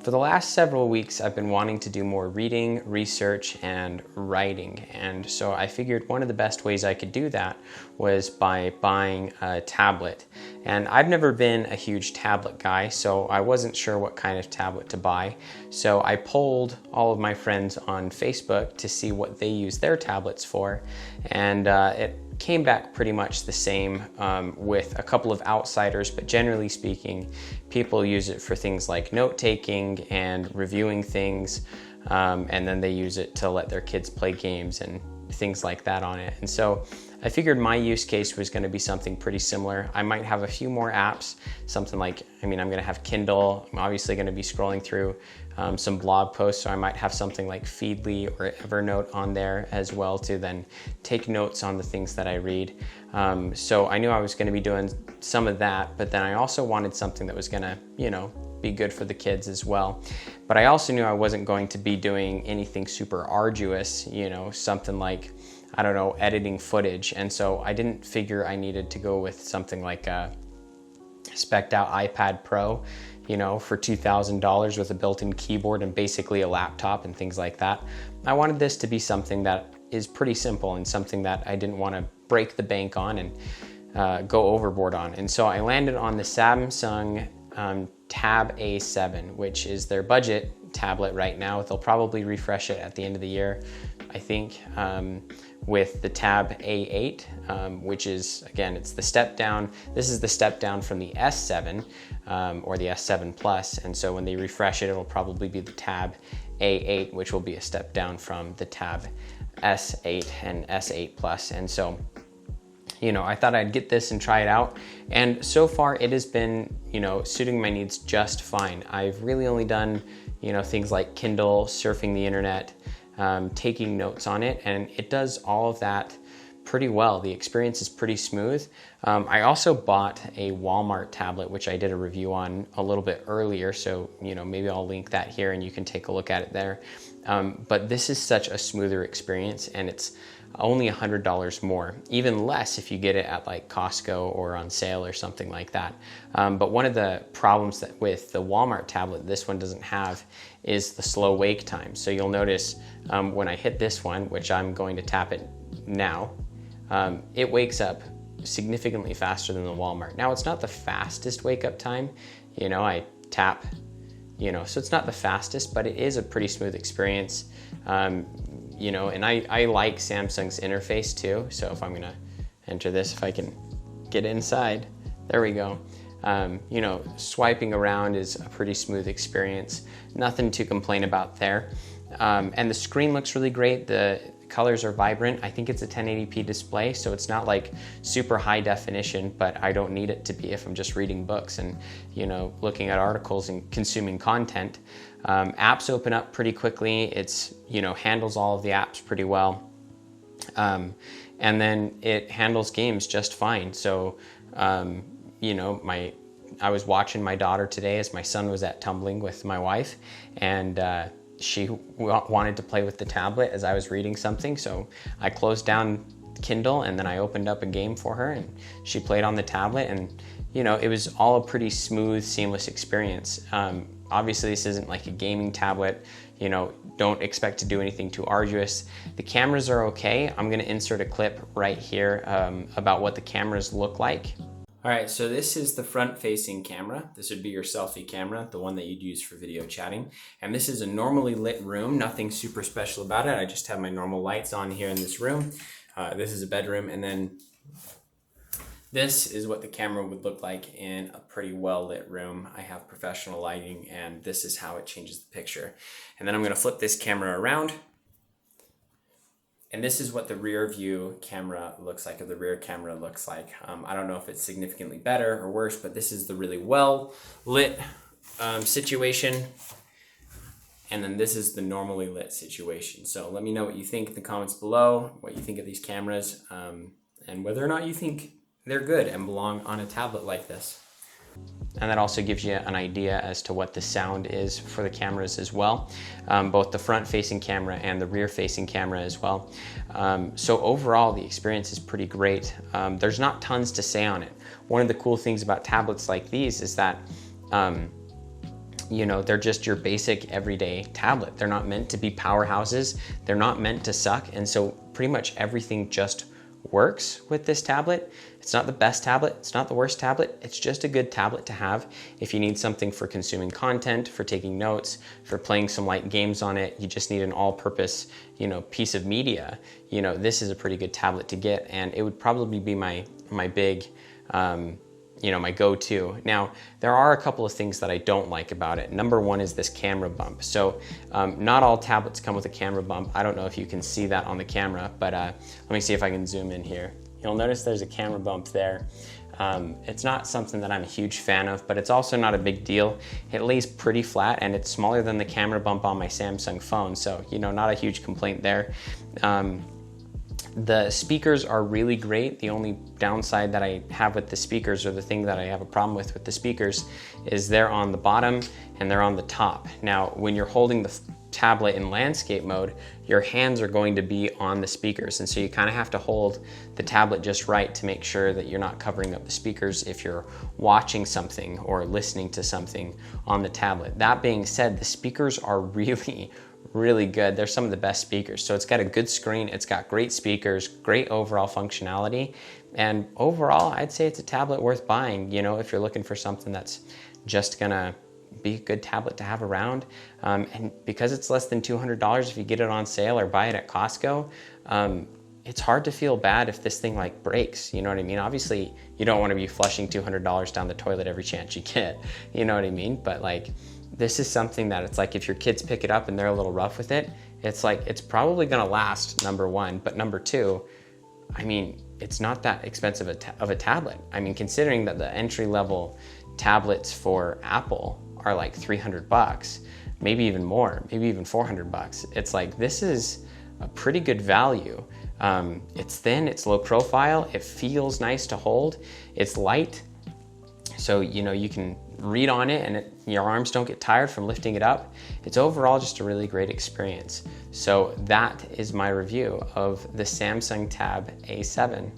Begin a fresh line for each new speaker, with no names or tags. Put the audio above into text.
For the last several weeks, I've been wanting to do more reading, research, and writing. And so I figured one of the best ways I could do that was by buying a tablet. And I've never been a huge tablet guy, so I wasn't sure what kind of tablet to buy. So I polled all of my friends on Facebook to see what they use their tablets for. And it came back pretty much the same with a couple of outsiders, but generally speaking, people use it for things like note-taking and reviewing things, and then they use it to let their kids play games and things like that on it. And so I figured my use case was going to be something pretty similar. I might have a few more apps, something like, I'm going to have Kindle. I'm obviously going to be scrolling through some blog posts, so I might have something like Feedly or Evernote on there as well to then take notes on the things that I read. So I knew I was going to be doing some of that, but then I also wanted something that was going to, be good for the kids as well. But I also knew I wasn't going to be doing anything super arduous, something like, editing footage. And so I didn't figure I needed to go with something like a spec'd out iPad Pro, for $2,000 with a built-in keyboard and basically a laptop and things like that. I wanted this to be something that is pretty simple and something that I didn't want to break the bank on and go overboard on. And so I landed on the Samsung Tab A7, which is their budget tablet right now. They'll probably refresh it at the end of the year, I think, with the Tab A8, which is, again, it's the step down. This is the step down from the S7 or the S7 Plus. And so when they refresh it, it'll probably be the Tab A8, which will be a step down from the Tab S8 and S8 Plus. And so, I thought I'd get this and try it out. And so far it has been, suiting my needs just fine. I've really only done, things like Kindle, surfing the internet, taking notes on it, and it does all of that pretty well. The experience is pretty smooth. I also bought a Walmart tablet, which I did a review on a little bit earlier, so maybe I'll link that here and you can take a look at it there. But this is such a smoother experience, and it's only $100 more, even less if you get it at like Costco or on sale or something like that. But one of the problems that with the Walmart tablet this one doesn't have is the slow wake time. So you'll notice when I hit this one, which I'm going to tap it now, it wakes up significantly faster than the Walmart. Now it's not the fastest wake up time, I tap, so it's not the fastest, but it is a pretty smooth experience. And I like Samsung's interface too. So if I'm gonna enter this, if I can get inside, there we go. Swiping around is a pretty smooth experience. Nothing to complain about there. And the screen looks really great. The colors are vibrant. I think it's a 1080p display, so it's not like super high definition, but I don't need it to be if I'm just reading books and, looking at articles and consuming content. Apps open up pretty quickly. It's, handles all of the apps pretty well. And then it handles games just fine. So, I was watching my daughter today as my son was at tumbling with my wife, and she wanted to play with the tablet as I was reading something. So I closed down Kindle and then I opened up a game for her and she played on the tablet, and it was all a pretty smooth, seamless experience. Obviously this isn't like a gaming tablet, don't expect to do anything too arduous. The cameras are okay. I'm gonna insert a clip right here about what the cameras look like. All right, so this is the front-facing camera. This would be your selfie camera, the one that you'd use for video chatting. And this is a normally lit room, nothing super special about it. I just have my normal lights on here in this room. This is a bedroom, and then this is what the camera would look like in a pretty well-lit room. I have professional lighting, and this is how it changes the picture. And then I'm gonna flip this camera around. And this is what the rear view camera looks like, or the rear camera looks like. I don't know if it's significantly better or worse, but this is the really well lit situation. And then this is the normally lit situation. So let me know what you think in the comments below, what you think of these cameras, and whether or not you think they're good and belong on a tablet like this. And that also gives you an idea as to what the sound is for the cameras as well, both the front-facing camera and the rear-facing camera as well. So overall, the experience is pretty great. There's not tons to say on it. One of the cool things about tablets like these is that you know, they're just your basic everyday tablet. They're not meant to be powerhouses. They're not meant to suck. And so pretty much everything just works with this tablet. It's not the best tablet. It's not the worst tablet. It's just a good tablet to have if you need something for consuming content, for taking notes, for playing some light games on it. You just need an all-purpose, you know, piece of media. You know, this is a pretty good tablet to get, and it would probably be my big, you know, my go-to. Now, there are a couple of things that I don't like about it. Number one is this camera bump. So not all tablets come with a camera bump. I don't know if you can see that on the camera, but let me see if I can zoom in here. You'll notice there's a camera bump there. It's not something that I'm a huge fan of, but it's also not a big deal. It lays pretty flat, and it's smaller than the camera bump on my Samsung phone. So, you know, not a huge complaint there. The speakers are really great. The only downside that I have with the speakers, or the thing that I have a problem with the speakers, is they're on the bottom and they're on the top. Now, when you're holding the tablet in landscape mode, your hands are going to be on the speakers. And so you kind of have to hold the tablet just right to make sure that you're not covering up the speakers if you're watching something or listening to something on the tablet. That being said, the speakers are really good. They're some of the best speakers. So it's got a good screen, it's got great speakers, great overall functionality, and overall I'd say it's a tablet worth buying, you know, if you're looking for something that's just gonna be a good tablet to have around. And because it's less than $200, if you get it on sale or buy it at Costco, it's hard to feel bad if this thing like breaks, you know what I mean? Obviously, you don't want to be flushing $200 down the toilet every chance you get, you know what I mean? But like, this is something that it's like if your kids pick it up and they're a little rough with it, it's like, it's probably gonna last, number one. But number two, I mean, it's not that expensive of a tablet. I mean, considering that the entry-level tablets for Apple are like $300, maybe even more, maybe even $400. It's like, this is a pretty good value. It's thin, it's low profile, it feels nice to hold, it's light, so you know you can read on it and your arms don't get tired from lifting it up. It's overall just a really great experience. So that is my review of the Samsung Tab A7.